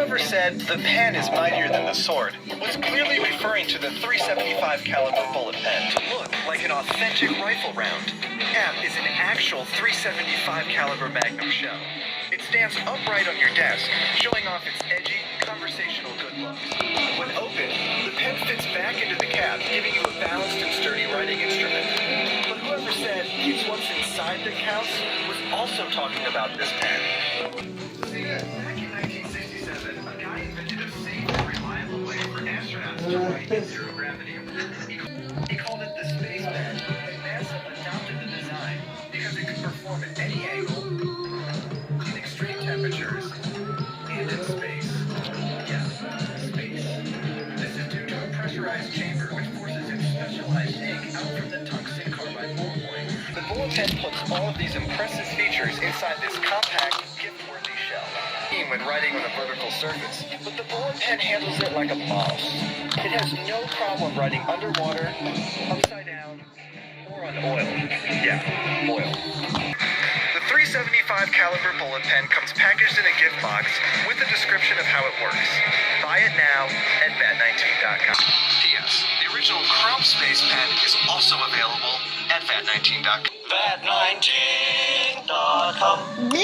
whoever said the pen is mightier than the sword was clearly referring to the .375 caliber bullet pen. To look like an authentic rifle round, the cap is an actual .375 caliber Magnum shell. It stands upright on your desk, showing off its edgy, conversational good looks. When opened, the pen fits back into the cap, giving you a balanced and sturdy writing instrument. But whoever said it's what's inside that counts was also talking about this pen. See, back in 1967, a guy invented a safe and reliable way for astronauts to write in zero gravity. He called it the space pen. NASA adopted the design because it could perform at any angle, in extreme temperatures, and in space. Yeah, space. This is due to a pressurized chamber which forces its specialized ink out from the tungsten carbide ballpoint. The bullet pen puts all of these impressive features inside this compact, gift-worthy shell. When writing on a vertical surface, but the bullet pen handles it like a mouse. It has no problem writing underwater, upside down, or on oil. Yeah, oil. The .375 caliber bullet pen comes packaged in a gift box with a description of how it works. Buy it now at VAT19.com. P.S. The original Chrome Space Pen is also available at VAT19.com. VAT19.com.